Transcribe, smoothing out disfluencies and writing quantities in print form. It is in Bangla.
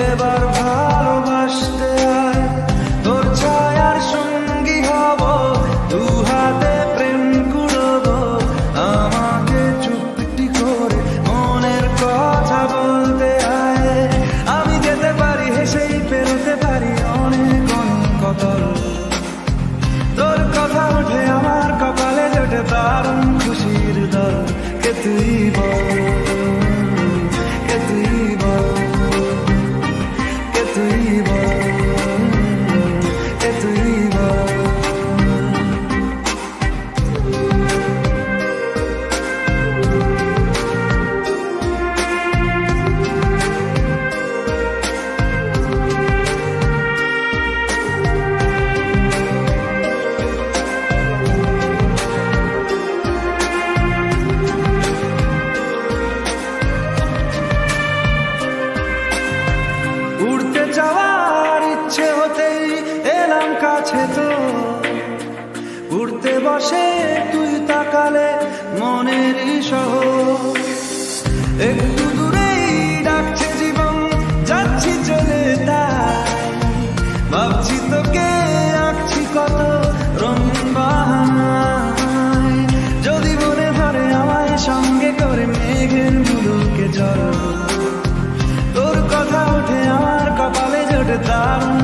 এবার ভালোবাসতে আয়, তোর ছায়ার সঙ্গী হব, দু হাতে প্রেম কুড়ব, আমাকে চুপটি করে মনের কথা বলতে আয়। আমি যেতে পারি হেসেই পেরোতে পারি অনেক অনেক কতল, তোর কথা ওঠে আমার কপালে জোটে দারুণ খুশির দল। কে তুই বল, কে তুই বল, কে তুই বল, কে তুই বল। উড়তে যাওয়ার ইচ্ছে হতেই এলাম কাছে, তো উড়তে বসে তুই তাকালে মনেরই শহর। একটু দূরেই ডাকছে জীবন, যাচ্ছি চলে তাই ভাবছি তোকে আঁকছি কত রঙিন বাহানায়। যদি মনে ধরে আমায় সঙ্গে করে মেঘের মুলুকে জল, তোর কথা ওঠে আমার কপালে জোটে দারুণ